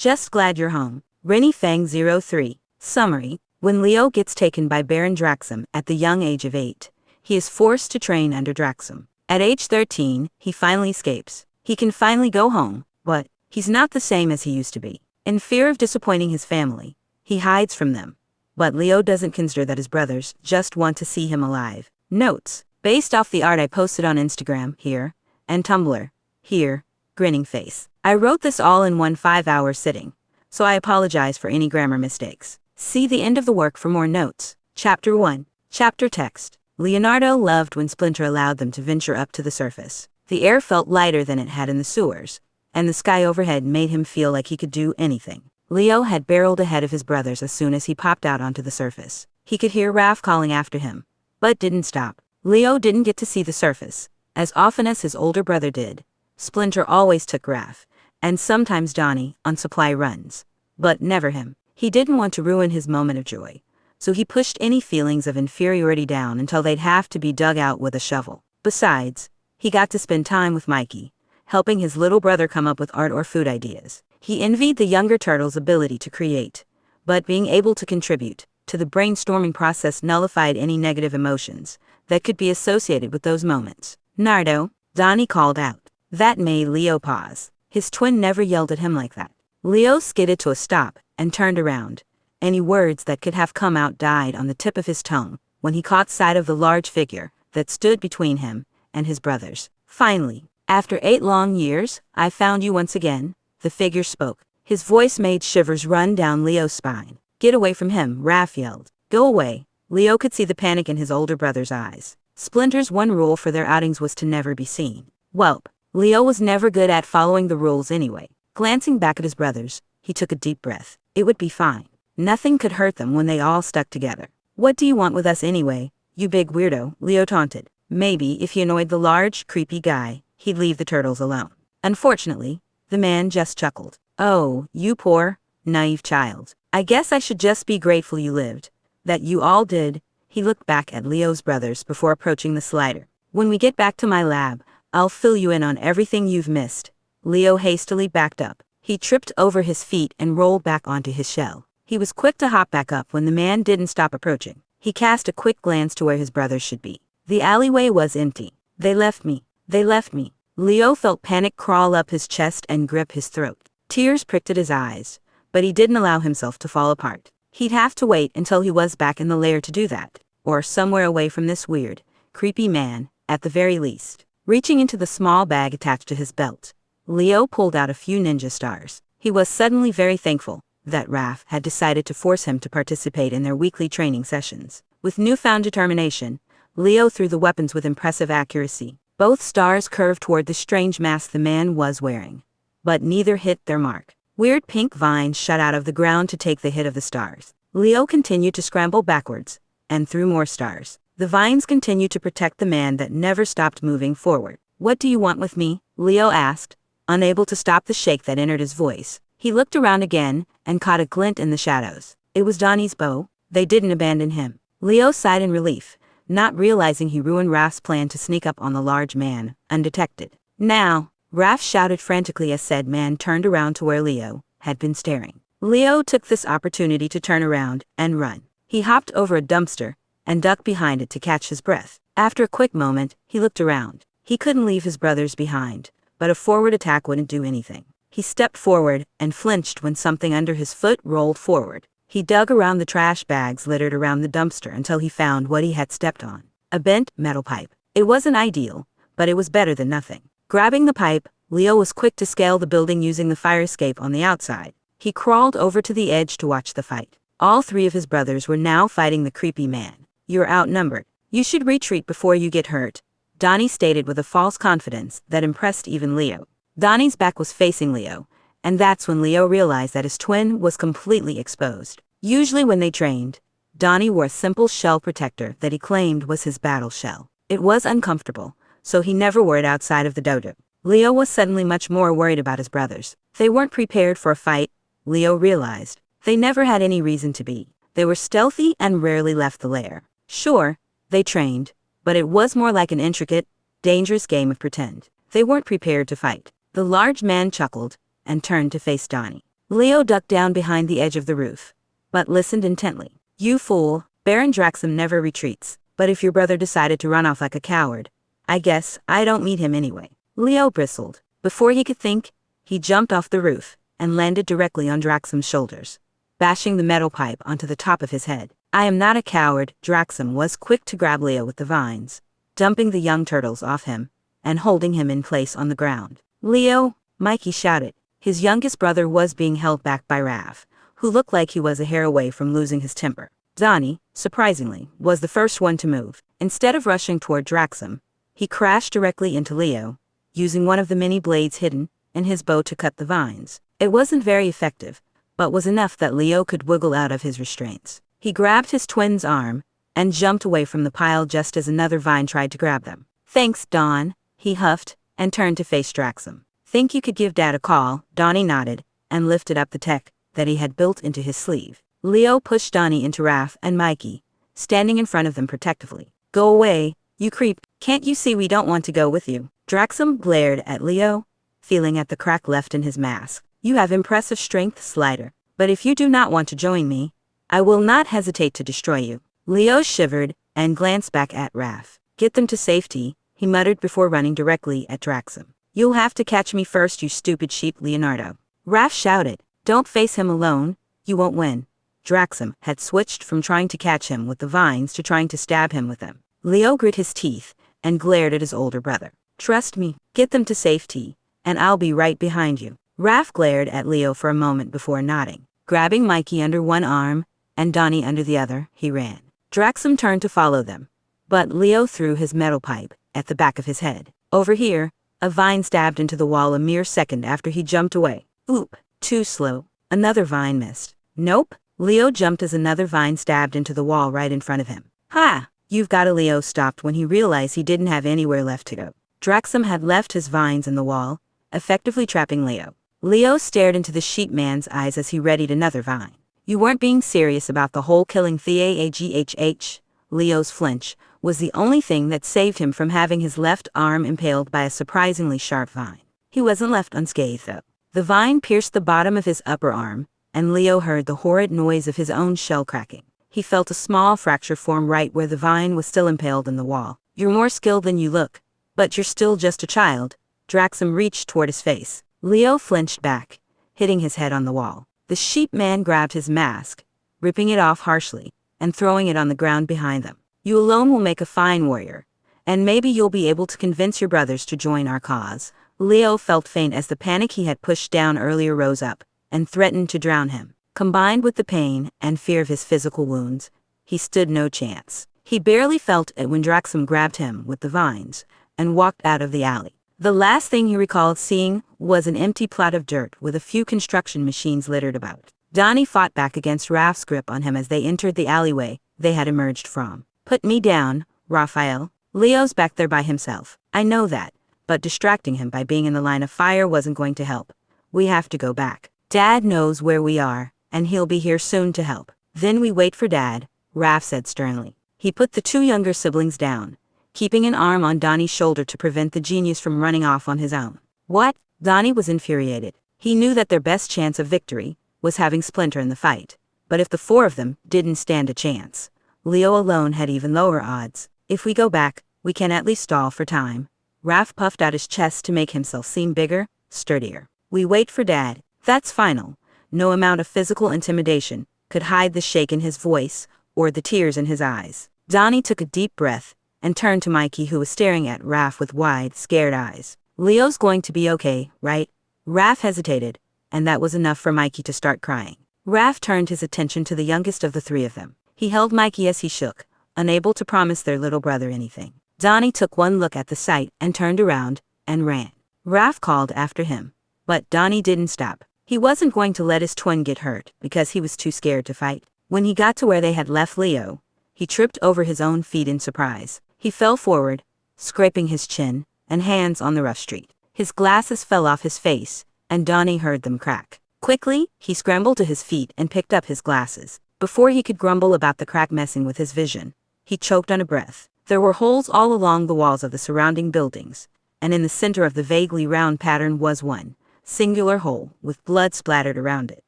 Just glad you're home. Rennie Fang 03. Summary. When Leo gets taken by Baron Draxum at the young age of 8, he is forced to train under Draxum. At age 13, he finally escapes. He can finally go home, but he's not the same as he used to be. In fear of disappointing his family, he hides from them. But Leo doesn't consider that his brothers just want to see him alive. Notes. Based off the art I posted on Instagram, here, and Tumblr, here, grinning face. I wrote this all in one 5-hour sitting, so I apologize for any grammar mistakes. See the end of the work for more notes. Chapter 1. Chapter text. Leonardo loved when Splinter allowed them to venture up to the surface. The air felt lighter than it had in the sewers, and the sky overhead made him feel like he could do anything. Leo had barreled ahead of his brothers as soon as he popped out onto the surface. He could hear Raph calling after him, but didn't stop. Leo didn't get to see the surface as often as his older brother did. Splinter always took Raph, and sometimes Donnie, on supply runs, but never him. He didn't want to ruin his moment of joy, so he pushed any feelings of inferiority down until they'd have to be dug out with a shovel. Besides, he got to spend time with Mikey, helping his little brother come up with art or food ideas. He envied the younger turtle's ability to create, but being able to contribute to the brainstorming process nullified any negative emotions that could be associated with those moments. Nardo, Donnie called out. That made Leo pause. His twin never yelled at him like that. Leo skidded to a stop and turned around. Any words that could have come out died on the tip of his tongue when he caught sight of the large figure that stood between him and his brothers. Finally, after 8 long years, I found you once again, the figure spoke. His voice made shivers run down Leo's spine. Get away from him, Raph yelled. Go away. Leo could see the panic in his older brother's eyes. Splinter's one rule for their outings was to never be seen. Welp. Leo was never good at following the rules anyway. Glancing back at his brothers, he took a deep breath. It would be fine. Nothing could hurt them when they all stuck together. What do you want with us anyway, you big weirdo? Leo taunted. Maybe if he annoyed the large, creepy guy, he'd leave the turtles alone. Unfortunately, the man just chuckled. Oh, you poor, naive child. I guess I should just be grateful you lived. That you all did. He looked back at Leo's brothers before approaching the slider. When we get back to my lab, I'll fill you in on everything you've missed. Leo hastily backed up. He tripped over his feet and rolled back onto his shell. He was quick to hop back up when the man didn't stop approaching. He cast a quick glance to where his brothers should be. The alleyway was empty. They left me. They left me. Leo felt panic crawl up his chest and grip his throat. Tears pricked at his eyes, but he didn't allow himself to fall apart. He'd have to wait until he was back in the lair to do that, or somewhere away from this weird, creepy man, at the very least. Reaching into the small bag attached to his belt, Leo pulled out a few ninja stars. He was suddenly very thankful that Raph had decided to force him to participate in their weekly training sessions. With newfound determination, Leo threw the weapons with impressive accuracy. Both stars curved toward the strange mask the man was wearing, but neither hit their mark. Weird pink vines shot out of the ground to take the hit of the stars. Leo continued to scramble backwards and threw more stars. The vines continued to protect the man that never stopped moving forward. What do you want with me? Leo asked, unable to stop the shake that entered his voice. He looked around again and caught a glint in the shadows. It was Donnie's bow. They didn't abandon him. Leo sighed in relief, not realizing he ruined Raph's plan to sneak up on the large man, undetected. Now, Raph shouted frantically as said man turned around to where Leo had been staring. Leo took this opportunity to turn around and run. He hopped over a dumpster and ducked behind it to catch his breath. After a quick moment, he looked around. He couldn't leave his brothers behind, but a forward attack wouldn't do anything. He stepped forward and flinched when something under his foot rolled forward. He dug around the trash bags littered around the dumpster until he found what he had stepped on. A bent metal pipe. It wasn't ideal, but it was better than nothing. Grabbing the pipe, Leo was quick to scale the building using the fire escape on the outside. He crawled over to the edge to watch the fight. All 3 of his brothers were now fighting the creepy man. You're outnumbered. You should retreat before you get hurt, Donnie stated with a false confidence that impressed even Leo. Donnie's back was facing Leo, and that's when Leo realized that his twin was completely exposed. Usually when they trained, Donnie wore a simple shell protector that he claimed was his battle shell. It was uncomfortable, so he never wore it outside of the dojo. Leo was suddenly much more worried about his brothers. They weren't prepared for a fight, Leo realized. They never had any reason to be. They were stealthy and rarely left the lair. Sure, they trained, but it was more like an intricate, dangerous game of pretend. They weren't prepared to fight. The large man chuckled and turned to face Donnie. Leo ducked down behind the edge of the roof, but listened intently. You fool, Baron Draxum never retreats, but if your brother decided to run off like a coward, I guess I don't meet him anyway. Leo bristled. Before he could think, he jumped off the roof and landed directly on Draxum's shoulders, bashing the metal pipe onto the top of his head. I am not a coward. Draxum was quick to grab Leo with the vines, dumping the young turtles off him and holding him in place on the ground. Leo, Mikey shouted. His youngest brother was being held back by Raph, who looked like he was a hair away from losing his temper. Donnie, surprisingly, was the first one to move. Instead of rushing toward Draxum, he crashed directly into Leo, using one of the many blades hidden in his bow to cut the vines. It wasn't very effective, but was enough that Leo could wiggle out of his restraints. He grabbed his twin's arm and jumped away from the pile just as another vine tried to grab them. Thanks, Don, he huffed and turned to face Draxum. Think you could give Dad a call? Donnie nodded and lifted up the tech that he had built into his sleeve. Leo pushed Donnie into Raph and Mikey, standing in front of them protectively. Go away, you creep. Can't you see we don't want to go with you? Draxum glared at Leo, feeling at the crack left in his mask. You have impressive strength, Slider, but if you do not want to join me, I will not hesitate to destroy you. Leo shivered and glanced back at Raph. Get them to safety, he muttered before running directly at Draxum. You'll have to catch me first, you stupid sheep, Leonardo. Raph shouted. Don't face him alone, you won't win. Draxum had switched from trying to catch him with the vines to trying to stab him with them. Leo grit his teeth and glared at his older brother. Trust me, get them to safety, and I'll be right behind you. Raph glared at Leo for a moment before nodding. Grabbing Mikey under one arm and Donnie under the other, he ran. Draxum turned to follow them, but Leo threw his metal pipe at the back of his head. Over here, a vine stabbed into the wall a mere second after he jumped away. Oop, too slow. Another vine missed. Nope. Leo jumped as another vine stabbed into the wall right in front of him. Ha! You've got a Leo stopped when he realized he didn't have anywhere left to go. Draxum had left his vines in the wall, effectively trapping Leo. Leo stared into the sheep man's eyes as he readied another vine. You weren't being serious about the whole killing Theaghh. Leo's flinch was the only thing that saved him from having his left arm impaled by a surprisingly sharp vine. He wasn't left unscathed though. The vine pierced the bottom of his upper arm, and Leo heard the horrid noise of his own shell cracking. He felt a small fracture form right where the vine was still impaled in the wall. You're more skilled than you look, but you're still just a child. Draxum reached toward his face. Leo flinched back, hitting his head on the wall. The sheep man grabbed his mask, ripping it off harshly, and throwing it on the ground behind them. You alone will make a fine warrior, and maybe you'll be able to convince your brothers to join our cause. Leo felt faint as the panic he had pushed down earlier rose up and threatened to drown him. Combined with the pain and fear of his physical wounds, he stood no chance. He barely felt it when Draxum grabbed him with the vines and walked out of the alley. The last thing he recalled seeing was an empty plot of dirt with a few construction machines littered about. Donnie fought back against Raph's grip on him as they entered the alleyway they had emerged from. Put me down, Raphael. Leo's back there by himself. I know that, but distracting him by being in the line of fire wasn't going to help. We have to go back. Dad knows where we are, and he'll be here soon to help. Then we wait for Dad, Raph said sternly. He put the two younger siblings down, keeping an arm on Donnie's shoulder to prevent the genius from running off on his own. What? Donnie was infuriated. He knew that their best chance of victory was having Splinter in the fight, but if the four of them didn't stand a chance, Leo alone had even lower odds. If we go back, we can at least stall for time. Raph puffed out his chest to make himself seem bigger, sturdier. We wait for Dad. That's final. No amount of physical intimidation could hide the shake in his voice or the tears in his eyes. Donnie took a deep breath and turned to Mikey, who was staring at Raph with wide, scared eyes. Leo's going to be okay, right? Raph hesitated, and that was enough for Mikey to start crying. Raph turned his attention to the youngest of the three of them. He held Mikey as he shook, unable to promise their little brother anything. Donnie took one look at the sight and turned around and ran. Raph called after him, but Donnie didn't stop. He wasn't going to let his twin get hurt because he was too scared to fight. When he got to where they had left Leo, he tripped over his own feet in surprise. He fell forward, scraping his chin and hands on the rough street. His glasses fell off his face, and Donnie heard them crack. Quickly, he scrambled to his feet and picked up his glasses. Before he could grumble about the crack messing with his vision, he choked on a breath. There were holes all along the walls of the surrounding buildings, and in the center of the vaguely round pattern was one, singular hole, with blood splattered around it.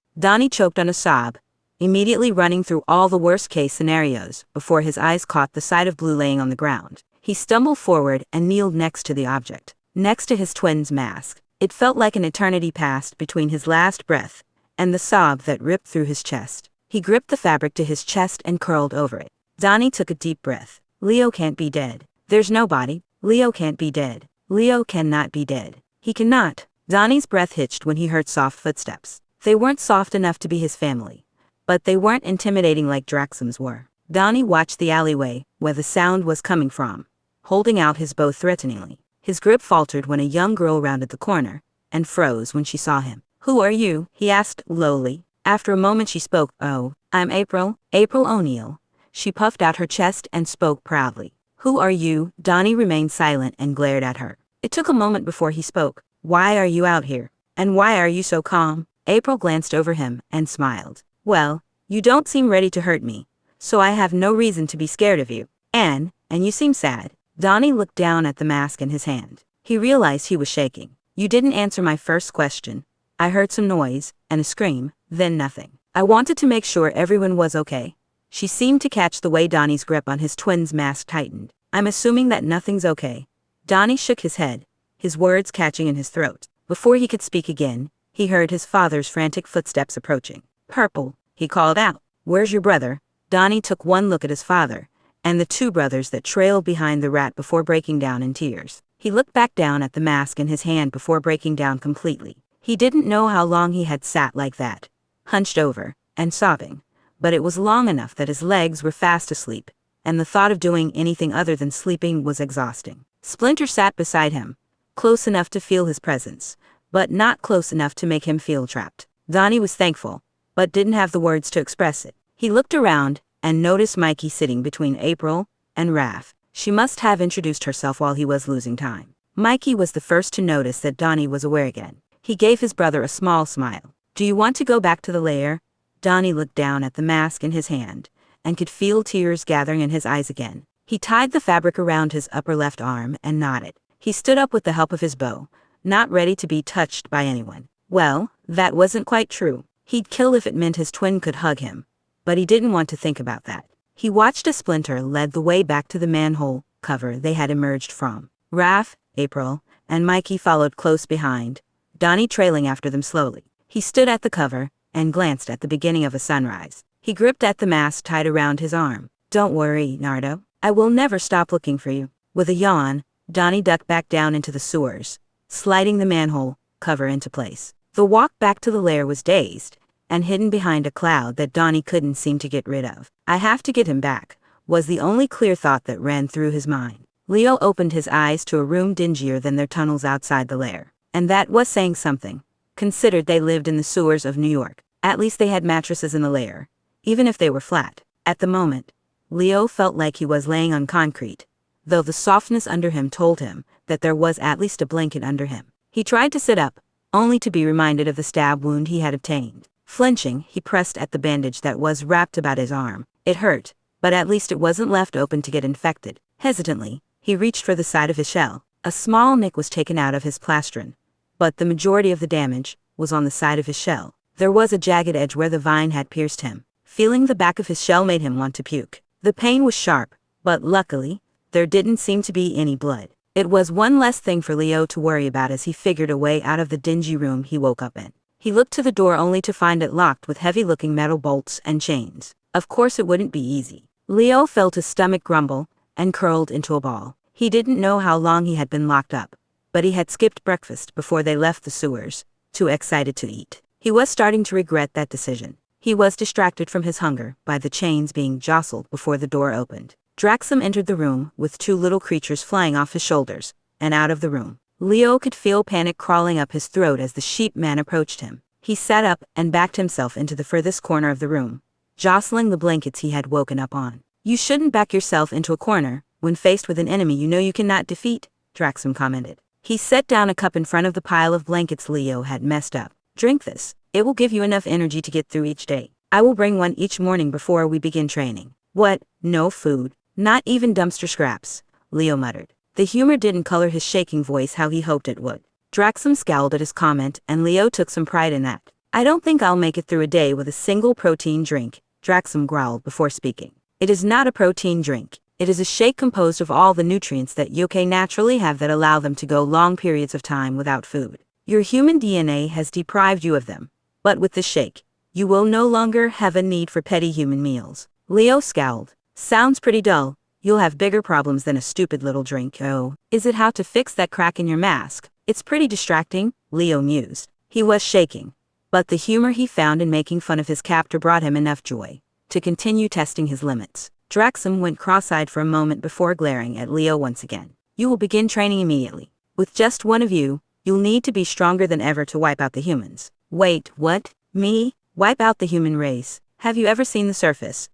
Donnie choked on a sob, immediately running through all the worst-case scenarios before his eyes caught the sight of Blue laying on the ground. He stumbled forward and kneeled next to the object, next to his twin's mask. It felt like an eternity passed between his last breath and the sob that ripped through his chest. He gripped the fabric to his chest and curled over it. Donnie took a deep breath. Leo can't be dead. There's nobody. Leo can't be dead. Leo cannot be dead. He cannot. Donnie's breath hitched when he heard soft footsteps. They weren't soft enough to be his family, but they weren't intimidating like Draxum's were. Donnie watched the alleyway where the sound was coming from, holding out his bow threateningly. His grip faltered when a young girl rounded the corner, and froze when she saw him. "Who are you?" he asked lowly. After a moment she spoke. "Oh, I'm April O'Neil." She puffed out her chest and spoke proudly. "Who are you?" Donnie remained silent and glared at her. It took a moment before he spoke. "Why are you out here? And why are you so calm?" April glanced over him and smiled. "Well, you don't seem ready to hurt me, so I have no reason to be scared of you. And you seem sad." Donnie looked down at the mask in his hand. He realized he was shaking. "You didn't answer my first question. I heard some noise, and a scream, then nothing. I wanted to make sure everyone was okay." She seemed to catch the way Donnie's grip on his twin's mask tightened. "I'm assuming that nothing's okay." Donnie shook his head, his words catching in his throat. Before he could speak again, he heard his father's frantic footsteps approaching. "Purple," he called out. "Where's your brother?" Donnie took one look at his father, and the two brothers that trailed behind the rat before breaking down in tears. He looked back down at the mask in his hand before breaking down completely. He didn't know how long he had sat like that, hunched over, and sobbing, but it was long enough that his legs were fast asleep, and the thought of doing anything other than sleeping was exhausting. Splinter sat beside him, close enough to feel his presence, but not close enough to make him feel trapped. Donnie was thankful, but didn't have the words to express it. He looked around and noticed Mikey sitting between April and Raph. She must have introduced herself while he was losing time. Mikey was the first to notice that Donnie was aware again. He gave his brother a small smile. "Do you want to go back to the lair?" Donnie looked down at the mask in his hand and could feel tears gathering in his eyes again. He tied the fabric around his upper left arm and nodded. He stood up with the help of his bow, not ready to be touched by anyone. Well, that wasn't quite true. He'd kill if it meant his twin could hug him, but he didn't want to think about that. He watched as Splinter led the way back to the manhole cover they had emerged from. Raph, April, and Mikey followed close behind, Donnie trailing after them slowly. He stood at the cover and glanced at the beginning of a sunrise. He gripped at the mask tied around his arm. "Don't worry, Nardo. I will never stop looking for you." With a yawn, Donnie ducked back down into the sewers, sliding the manhole cover into place. The walk back to the lair was dazed and hidden behind a cloud that Donnie couldn't seem to get rid of. "I have to get him back," was the only clear thought that ran through his mind. Leo opened his eyes to a room dingier than their tunnels outside the lair. And that was saying something, considered they lived in the sewers of New York. At least they had mattresses in the lair, even if they were flat. At the moment, Leo felt like he was laying on concrete, though the softness under him told him that there was at least a blanket under him. He tried to sit up, only to be reminded of the stab wound he had obtained. Flinching, he pressed at the bandage that was wrapped about his arm. It hurt, but at least it wasn't left open to get infected. Hesitantly, he reached for the side of his shell. A small nick was taken out of his plastron, but the majority of the damage was on the side of his shell. There was a jagged edge where the vine had pierced him. Feeling the back of his shell made him want to puke. The pain was sharp, but luckily, there didn't seem to be any blood. It was one less thing for Leo to worry about as he figured a way out of the dingy room he woke up in. He looked to the door only to find it locked with heavy-looking metal bolts and chains. Of course it wouldn't be easy. Leo felt his stomach grumble and curled into a ball. He didn't know how long he had been locked up, but he had skipped breakfast before they left the sewers, too excited to eat. He was starting to regret that decision. He was distracted from his hunger by the chains being jostled before the door opened. Draxum entered the room with two little creatures flying off his shoulders and out of the room. Leo could feel panic crawling up his throat as the sheep man approached him. He sat up and backed himself into the furthest corner of the room, jostling the blankets he had woken up on. "You shouldn't back yourself into a corner when faced with an enemy you know you cannot defeat," Draxum commented. He set down a cup in front of the pile of blankets Leo had messed up. "Drink this. It will give you enough energy to get through each day. I will bring one each morning before we begin training." "What? No food? Not even dumpster scraps?" Leo muttered. The humor didn't color his shaking voice how he hoped it would. Draxum scowled at his comment, and Leo took some pride in that. I don't think I'll make it through a day with a single protein drink, Draxum growled before speaking. It is not a protein drink. It is a shake composed of all the nutrients that yokai naturally have that allow them to go long periods of time without food. Your human DNA has deprived you of them. But with the shake, you will no longer have a need for petty human meals. Leo scowled. Sounds pretty dull. You'll have bigger problems than a stupid little drink. Oh, is it how to fix that crack in your mask? It's pretty distracting, Leo mused. He was shaking, but the humor he found in making fun of his captor brought him enough joy to continue testing his limits. Draxum went cross-eyed for a moment before glaring at Leo once again. You will begin training immediately. With just one of you, you'll need to be stronger than ever to wipe out the humans. Wait, what? Me? Wipe out the human race? Have you ever seen the surface?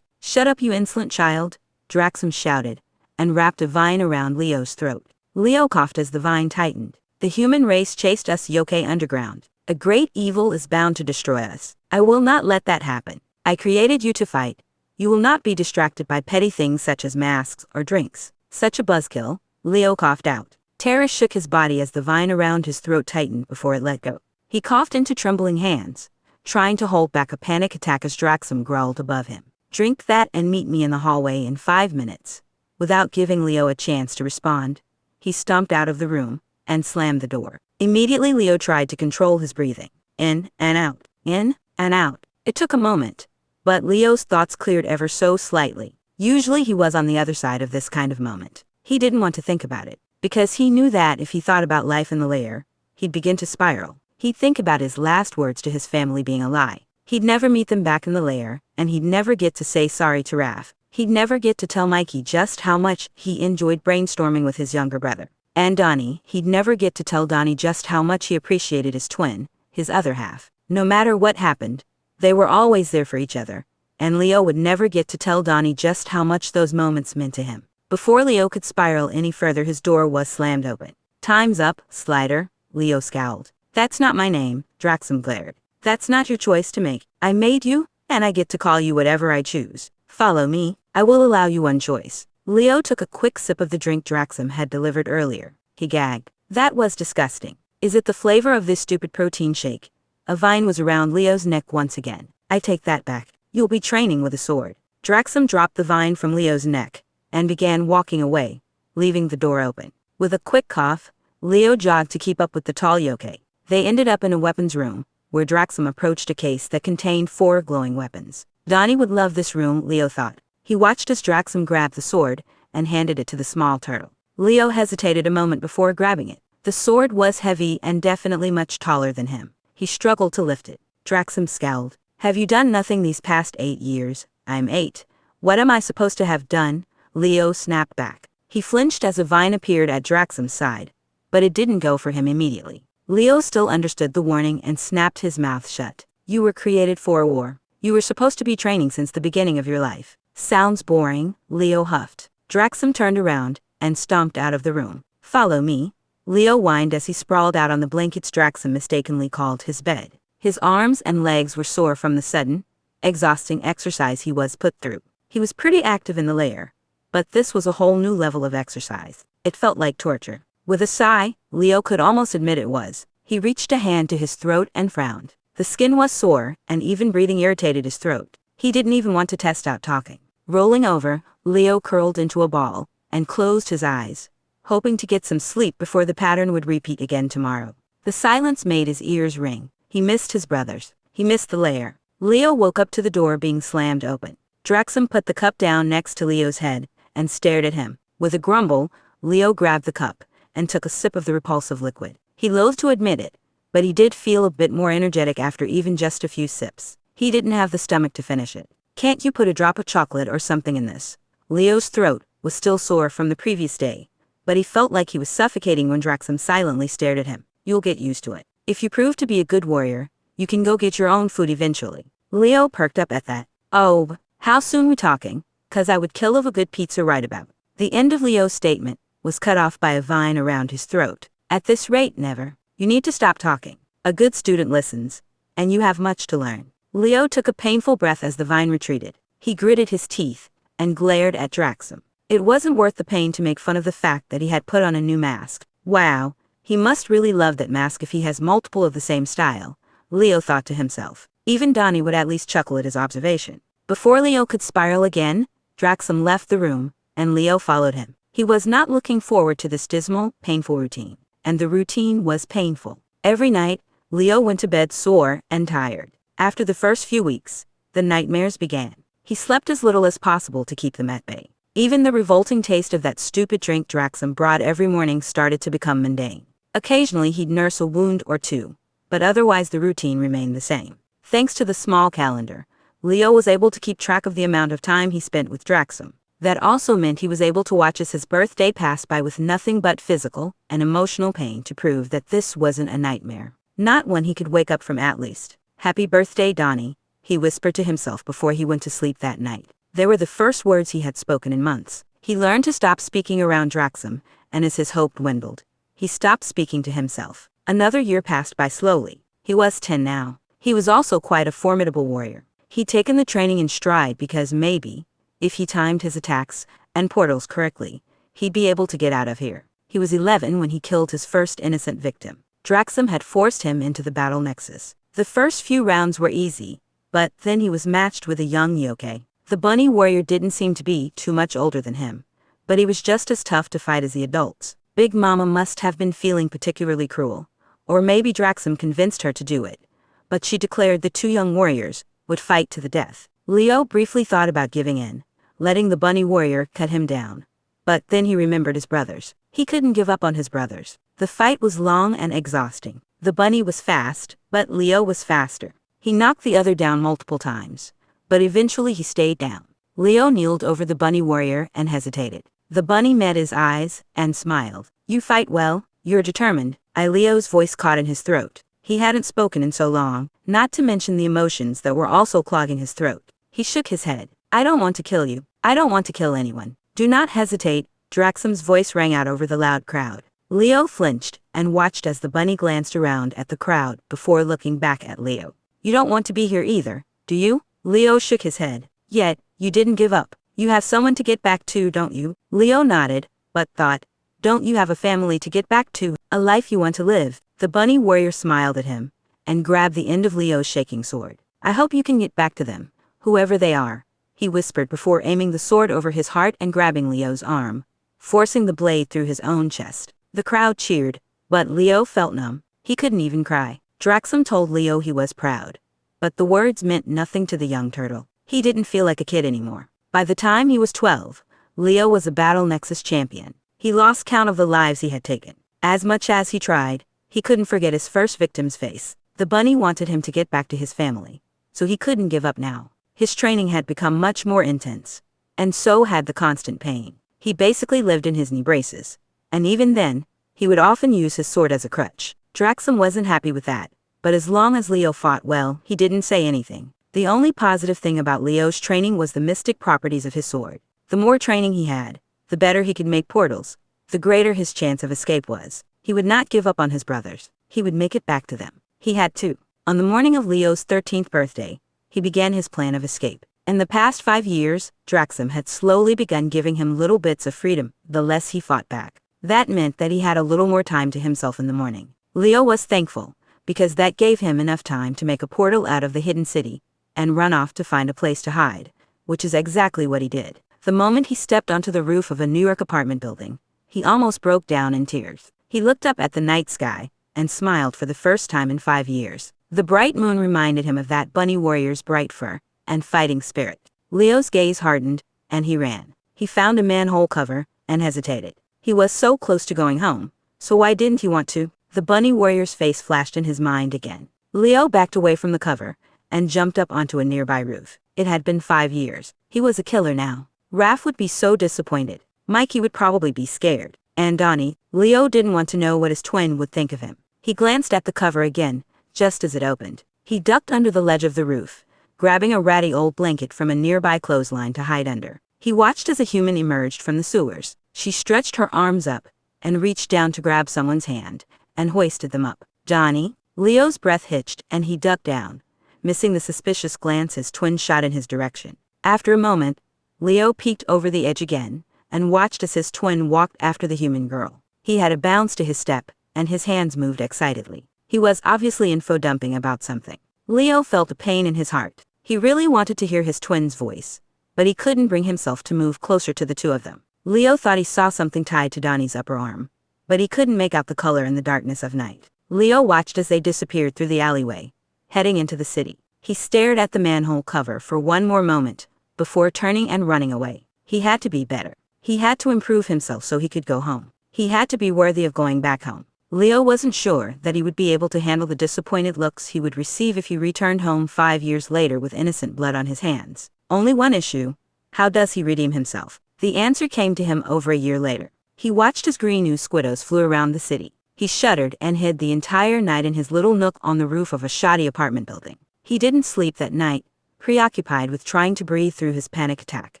Shut up, you insolent child, Draxum shouted, and wrapped a vine around Leo's throat. Leo coughed as the vine tightened. The human race chased us yokai underground. A great evil is bound to destroy us. I will not let that happen. I created you to fight. You will not be distracted by petty things such as masks or drinks. Such a buzzkill, Leo coughed out. Terror shook his body as the vine around his throat tightened before it let go. He coughed into trembling hands, trying to hold back a panic attack as Draxum growled above him. Drink that and meet me in the hallway in 5 minutes. Without giving Leo a chance to respond, he stomped out of the room and slammed the door. Immediately Leo tried to control his breathing. In and out, in and out. It took a moment, but Leo's thoughts cleared ever so slightly. Usually he was on the other side of this kind of moment. He didn't want to think about it, because he knew that if he thought about life in the lair, he'd begin to spiral. He'd think about his last words to his family being a lie. He'd never meet them back in the lair, and he'd never get to say sorry to Raph. He'd never get to tell Mikey just how much he enjoyed brainstorming with his younger brother. And Donnie, he'd never get to tell Donnie just how much he appreciated his twin, his other half. No matter what happened, they were always there for each other, and Leo would never get to tell Donnie just how much those moments meant to him. Before Leo could spiral any further, his door was slammed open. Time's up, Slider, Leo scowled. That's not my name, Draxum glared. That's not your choice to make. I made you, and I get to call you whatever I choose. Follow me. I will allow you one choice. Leo took a quick sip of the drink Draxum had delivered earlier. He gagged. That was disgusting. Is it the flavor of this stupid protein shake? A vine was around Leo's neck once again. I take that back. You'll be training with a sword. Draxum dropped the vine from Leo's neck and began walking away, leaving the door open. With a quick cough, Leo jogged to keep up with the tall yokai. They ended up in a weapons room, where Draxum approached a case that contained 4 glowing weapons. Donnie would love this room, Leo thought. He watched as Draxum grabbed the sword and handed it to the small turtle. Leo hesitated a moment before grabbing it. The sword was heavy and definitely much taller than him. He struggled to lift it. Draxum scowled. Have you done nothing these past 8 years? I'm 8. What am I supposed to have done? Leo snapped back. He flinched as a vine appeared at Draxum's side, but it didn't go for him immediately. Leo still understood the warning and snapped his mouth shut. You were created for war. You were supposed to be training since the beginning of your life. Sounds boring, Leo huffed. Draxum turned around and stomped out of the room. Follow me, Leo whined as he sprawled out on the blankets Draxum mistakenly called his bed. His arms and legs were sore from the sudden, exhausting exercise he was put through. He was pretty active in the lair, but this was a whole new level of exercise. It felt like torture. With a sigh, Leo could almost admit it was. He reached a hand to his throat and frowned. The skin was sore, and even breathing irritated his throat. He didn't even want to test out talking. Rolling over, Leo curled into a ball and closed his eyes, hoping to get some sleep before the pattern would repeat again tomorrow. The silence made his ears ring. He missed his brothers. He missed the lair. Leo woke up to the door being slammed open. Draxum put the cup down next to Leo's head and stared at him. With a grumble, Leo grabbed the cup and took a sip of the repulsive liquid. He loathed to admit it, but he did feel a bit more energetic after even just a few sips. He didn't have the stomach to finish it. Can't you put a drop of chocolate or something in this? Leo's throat was still sore from the previous day, but he felt like he was suffocating when Draxum silently stared at him. You'll get used to it. If you prove to be a good warrior, you can go get your own food eventually. Leo perked up at that. Oh, how soon we talking? 'Cause I would kill of a good pizza right about. The end of Leo's statement was cut off by a vine around his throat. At this rate, never. You need to stop talking. A good student listens, and you have much to learn. Leo took a painful breath as the vine retreated. He gritted his teeth and glared at Draxum. It wasn't worth the pain to make fun of the fact that he had put on a new mask. Wow, He must really love that mask if he has multiple of the same style, Leo thought to himself. Even Donnie would at least chuckle at his observation. Before Leo could spiral again, Draxum left the room, and Leo followed him. He was not looking forward to this dismal, painful routine. And the routine was painful. Every night, Leo went to bed sore and tired. After the first few weeks, the nightmares began. He slept as little as possible to keep them at bay. Even the revolting taste of that stupid drink Draxum brought every morning started to become mundane. Occasionally he'd nurse a wound or two, but otherwise the routine remained the same. Thanks to the small calendar, Leo was able to keep track of the amount of time he spent with Draxum. That also meant he was able to watch as his birthday passed by with nothing but physical and emotional pain to prove that this wasn't a nightmare. Not one he could wake up from at least. "Happy birthday, Donnie," he whispered to himself before he went to sleep that night. They were the first words he had spoken in months. He learned to stop speaking around Draxum, and as his hope dwindled, he stopped speaking to himself. Another year passed by slowly. He was 10 now. He was also quite a formidable warrior. He'd taken the training in stride because maybe, if he timed his attacks and portals correctly, he'd be able to get out of here. He was 11 when he killed his first innocent victim. Draxum had forced him into the battle nexus. The first few rounds were easy, but then he was matched with a young yokai. The bunny warrior didn't seem to be too much older than him, but he was just as tough to fight as the adults. Big Mama must have been feeling particularly cruel, or maybe Draxum convinced her to do it, but she declared the two young warriors would fight to the death. Leo briefly thought about giving in, letting the bunny warrior cut him down, but then he remembered his brothers. He couldn't give up on his brothers. The fight was long and exhausting. The bunny was fast, but Leo was faster. He knocked the other down multiple times, but eventually he stayed down. Leo kneeled over the bunny warrior and hesitated. The bunny met his eyes and smiled. "You fight well, you're determined." Leo's voice caught in his throat. He hadn't spoken in so long, not to mention the emotions that were also clogging his throat. He shook his head. "I don't want to kill you. I don't want to kill anyone." "Do not hesitate," Draxum's voice rang out over the loud crowd. Leo flinched and watched as the bunny glanced around at the crowd before looking back at Leo. "You don't want to be here either, do you?" Leo shook his head. "Yet, you didn't give up. You have someone to get back to, don't you?" Leo nodded, but thought, "Don't you have a family to get back to? A life you want to live?" The bunny warrior smiled at him and grabbed the end of Leo's shaking sword. "I hope you can get back to them, whoever they are," he whispered before aiming the sword over his heart and grabbing Leo's arm, forcing the blade through his own chest. The crowd cheered, but Leo felt numb. He couldn't even cry. Draxum told Leo he was proud, but the words meant nothing to the young turtle. He didn't feel like a kid anymore. By the time he was 12, Leo was a Battle Nexus champion. He lost count of the lives he had taken. As much as he tried, he couldn't forget his first victim's face. The bunny wanted him to get back to his family, so he couldn't give up now. His training had become much more intense, and so had the constant pain. He basically lived in his knee braces, and even then, he would often use his sword as a crutch. Draxum wasn't happy with that, but as long as Leo fought well, he didn't say anything. The only positive thing about Leo's training was the mystic properties of his sword. The more training he had, the better he could make portals, the greater his chance of escape was. He would not give up on his brothers. He would make it back to them. He had to. On the morning of Leo's 13th birthday, he began his plan of escape. In the past 5 years, Draxum had slowly begun giving him little bits of freedom, the less he fought back. That meant that he had a little more time to himself in the morning. Leo was thankful, because that gave him enough time to make a portal out of the hidden city, and run off to find a place to hide, which is exactly what he did. The moment he stepped onto the roof of a New York apartment building, he almost broke down in tears. He looked up at the night sky, and smiled for the first time in 5 years. The bright moon reminded him of that bunny warrior's bright fur and fighting spirit. Leo's gaze hardened, and he ran. He found a manhole cover, and hesitated. He was so close to going home, so why didn't he want to? The bunny warrior's face flashed in his mind again. Leo backed away from the cover, and jumped up onto a nearby roof. It had been 5 years. He was a killer now. Raph would be so disappointed. Mikey would probably be scared. And Donnie, Leo didn't want to know what his twin would think of him. He glanced at the cover again, just as it opened. He ducked under the ledge of the roof, grabbing a ratty old blanket from a nearby clothesline to hide under. He watched as a human emerged from the sewers. She stretched her arms up, and reached down to grab someone's hand, and hoisted them up. "Donnie?" Leo's breath hitched, and he ducked down, missing the suspicious glance his twin shot in his direction. After a moment, Leo peeked over the edge again, and watched as his twin walked after the human girl. He had a bounce to his step, and his hands moved excitedly. He was obviously info-dumping about something. Leo felt a pain in his heart. He really wanted to hear his twin's voice, but he couldn't bring himself to move closer to the two of them. Leo thought he saw something tied to Donnie's upper arm, but he couldn't make out the color in the darkness of night. Leo watched as they disappeared through the alleyway, heading into the city. He stared at the manhole cover for one more moment, before turning and running away. He had to be better. He had to improve himself so he could go home. He had to be worthy of going back home. Leo wasn't sure that he would be able to handle the disappointed looks he would receive if he returned home 5 years later with innocent blood on his hands. Only one issue: how does he redeem himself? The answer came to him over a year later. He watched as green new squiddos flew around the city. He shuddered and hid the entire night in his little nook on the roof of a shoddy apartment building. He didn't sleep that night, preoccupied with trying to breathe through his panic attack.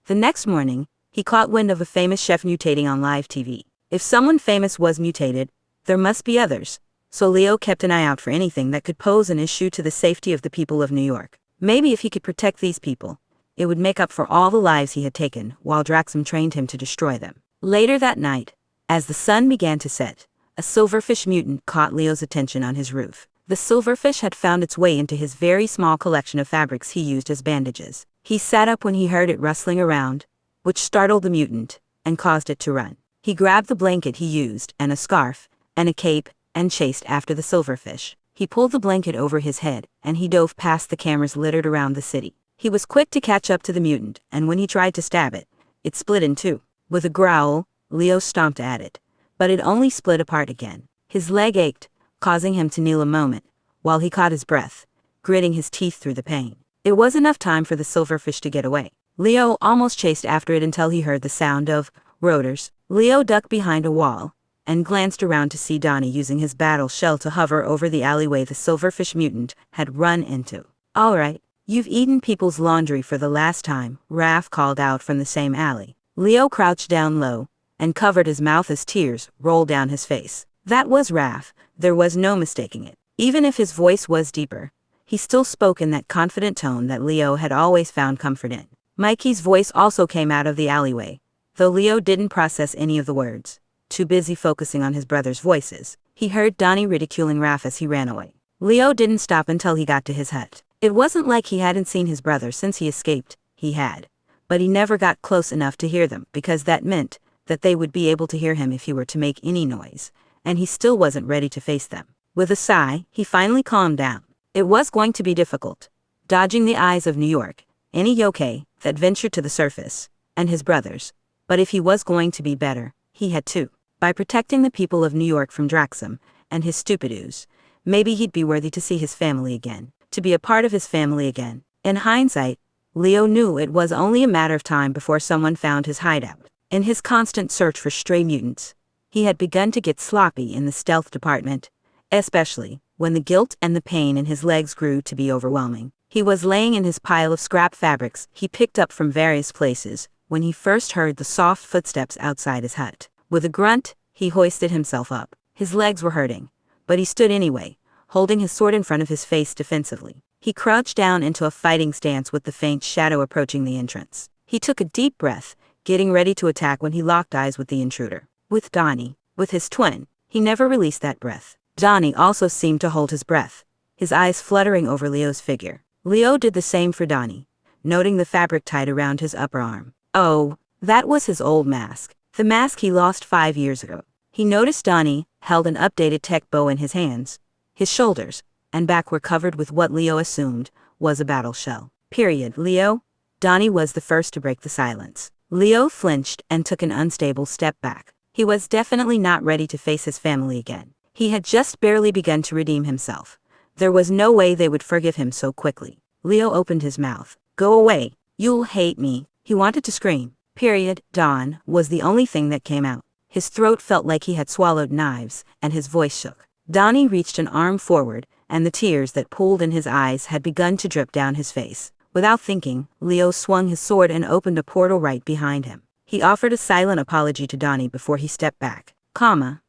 The next morning, he caught wind of a famous chef mutating on live TV. If someone famous was mutated, there must be others, so Leo kept an eye out for anything that could pose an issue to the safety of the people of New York. Maybe if he could protect these people, it would make up for all the lives he had taken while Draxum trained him to destroy them. Later that night, as the sun began to set, a silverfish mutant caught Leo's attention on his roof. The silverfish had found its way into his very small collection of fabrics he used as bandages. He sat up when he heard it rustling around, which startled the mutant and caused it to run. He grabbed the blanket he used and a scarf and a cape and chased after the silverfish. He pulled the blanket over his head and he dove past the cameras littered around the city. He was quick to catch up to the mutant, and when he tried to stab it, it split in two. With a growl, Leo stomped at it, but it only split apart again. His leg ached, causing him to kneel a moment, while he caught his breath, gritting his teeth through the pain. It was enough time for the silverfish to get away. Leo almost chased after it until he heard the sound of rotors. Leo ducked behind a wall and glanced around to see Donnie using his battle shell to hover over the alleyway the silverfish mutant had run into. "All right, you've eaten people's laundry for the last time," Raph called out from the same alley. Leo crouched down low and covered his mouth as tears rolled down his face. That was Raph. There was no mistaking it. Even if his voice was deeper, he still spoke in that confident tone that Leo had always found comfort in. Mikey's voice also came out of the alleyway, though Leo didn't process any of the words. Too busy focusing on his brother's voices, he heard Donnie ridiculing Raph as he ran away. Leo didn't stop until he got to his hut. It wasn't like he hadn't seen his brother since he escaped. He had. But he never got close enough to hear them, because that meant that they would be able to hear him if he were to make any noise, and he still wasn't ready to face them. With a sigh, he finally calmed down. It was going to be difficult, dodging the eyes of New York, any yokai that ventured to the surface, and his brothers. But if he was going to be better, he had to. By protecting the people of New York from Draxum and his stupidoos, maybe he'd be worthy to see his family again, to be a part of his family again. In hindsight, Leo knew it was only a matter of time before someone found his hideout. In his constant search for stray mutants, he had begun to get sloppy in the stealth department, especially when the guilt and the pain in his legs grew to be overwhelming. He was laying in his pile of scrap fabrics he picked up from various places when he first heard the soft footsteps outside his hut. With a grunt, he hoisted himself up. His legs were hurting, but he stood anyway, holding his sword in front of his face defensively. He crouched down into a fighting stance with the faint shadow approaching the entrance. He took a deep breath, getting ready to attack when he locked eyes with the intruder. With Donnie, with his twin, he never released that breath. Donnie also seemed to hold his breath, his eyes fluttering over Leo's figure. Leo did the same for Donnie, noting the fabric tied around his upper arm. Oh, that was his old mask. The mask he lost 5 years ago. He noticed Donnie held an updated tech bow in his hands. His shoulders and back were covered with what Leo assumed was a battle shell. Period. Leo? Donnie was the first to break the silence. Leo flinched and took an unstable step back. He was definitely not ready to face his family again. He had just barely begun to redeem himself. There was no way they would forgive him so quickly. Leo opened his mouth. "Go away. You'll hate me." He wanted to scream. Period. Dawn was the only thing that came out. His throat felt like he had swallowed knives, and his voice shook. Donnie reached an arm forward, and the tears that pooled in his eyes had begun to drip down his face. Without thinking, Leo swung his sword and opened a portal right behind him. He offered a silent apology to Donnie before he stepped back,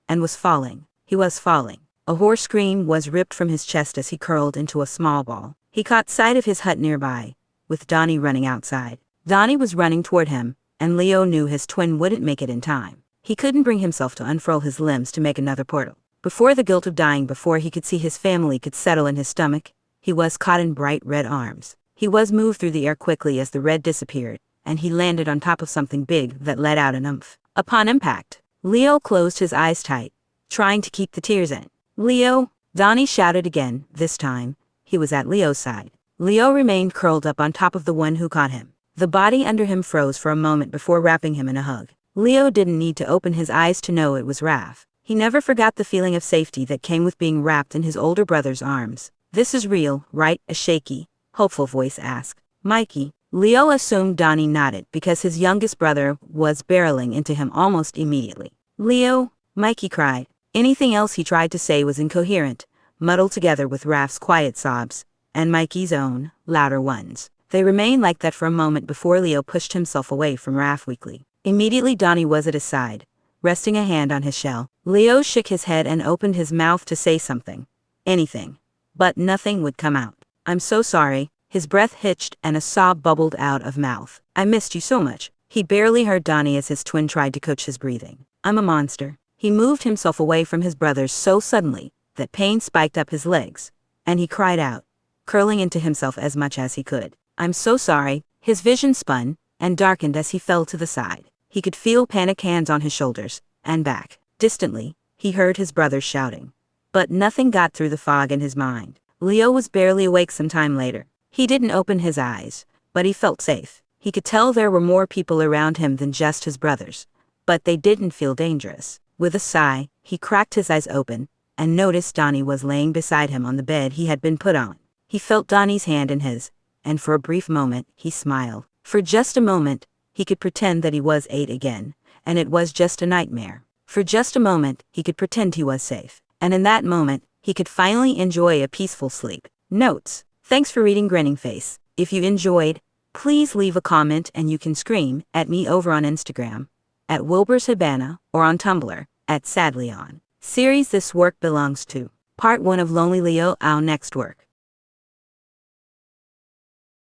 and was falling. He was falling. A hoarse scream was ripped from his chest as he curled into a small ball. He caught sight of his hut nearby, with Donnie running outside. Donnie was running toward him, and Leo knew his twin wouldn't make it in time. He couldn't bring himself to unfurl his limbs to make another portal. Before the guilt of dying before he could see his family could settle in his stomach, he was caught in bright red arms. He was moved through the air quickly as the red disappeared, and he landed on top of something big that let out an oomph. Upon impact, Leo closed his eyes tight, trying to keep the tears in. "Leo!" Donnie shouted again. This time, he was at Leo's side. Leo remained curled up on top of the one who caught him. The body under him froze for a moment before wrapping him in a hug. Leo didn't need to open his eyes to know it was Raph. He never forgot the feeling of safety that came with being wrapped in his older brother's arms. "This is real, right?" a shaky, hopeful voice asked. "Mikey." Leo assumed Donnie nodded because his youngest brother was barreling into him almost immediately. "Leo," Mikey cried. Anything else he tried to say was incoherent, muddled together with Raph's quiet sobs, and Mikey's own, louder ones. They remained like that for a moment before Leo pushed himself away from Raph weakly. Immediately Donnie was at his side, resting a hand on his shell. Leo shook his head and opened his mouth to say something. Anything. But nothing would come out. "I'm so sorry." His breath hitched and a sob bubbled out of mouth. "I missed you so much." He barely heard Donnie as his twin tried to coach his breathing. "I'm a monster." He moved himself away from his brothers so suddenly that pain spiked up his legs, and he cried out, curling into himself as much as he could. "I'm so sorry." His vision spun and darkened as he fell to the side. He could feel panic hands on his shoulders and back. Distantly, he heard his brothers shouting. But nothing got through the fog in his mind. Leo was barely awake some time later. He didn't open his eyes, but he felt safe. He could tell there were more people around him than just his brothers, but they didn't feel dangerous. With a sigh, he cracked his eyes open and noticed Donnie was laying beside him on the bed he had been put on. He felt Donnie's hand in his, and for a brief moment, he smiled. For just a moment, he could pretend that he was 8 again, and it was just a nightmare. For just a moment, he could pretend he was safe. And in that moment, he could finally enjoy a peaceful sleep. Notes. Thanks for reading Grinning Face. If you enjoyed, please leave a comment and you can scream at me over on Instagram, at Wilbur's Habana, or on Tumblr, at Sadleon. Series. This work belongs to Part 1 of Lonely Leo. Our next work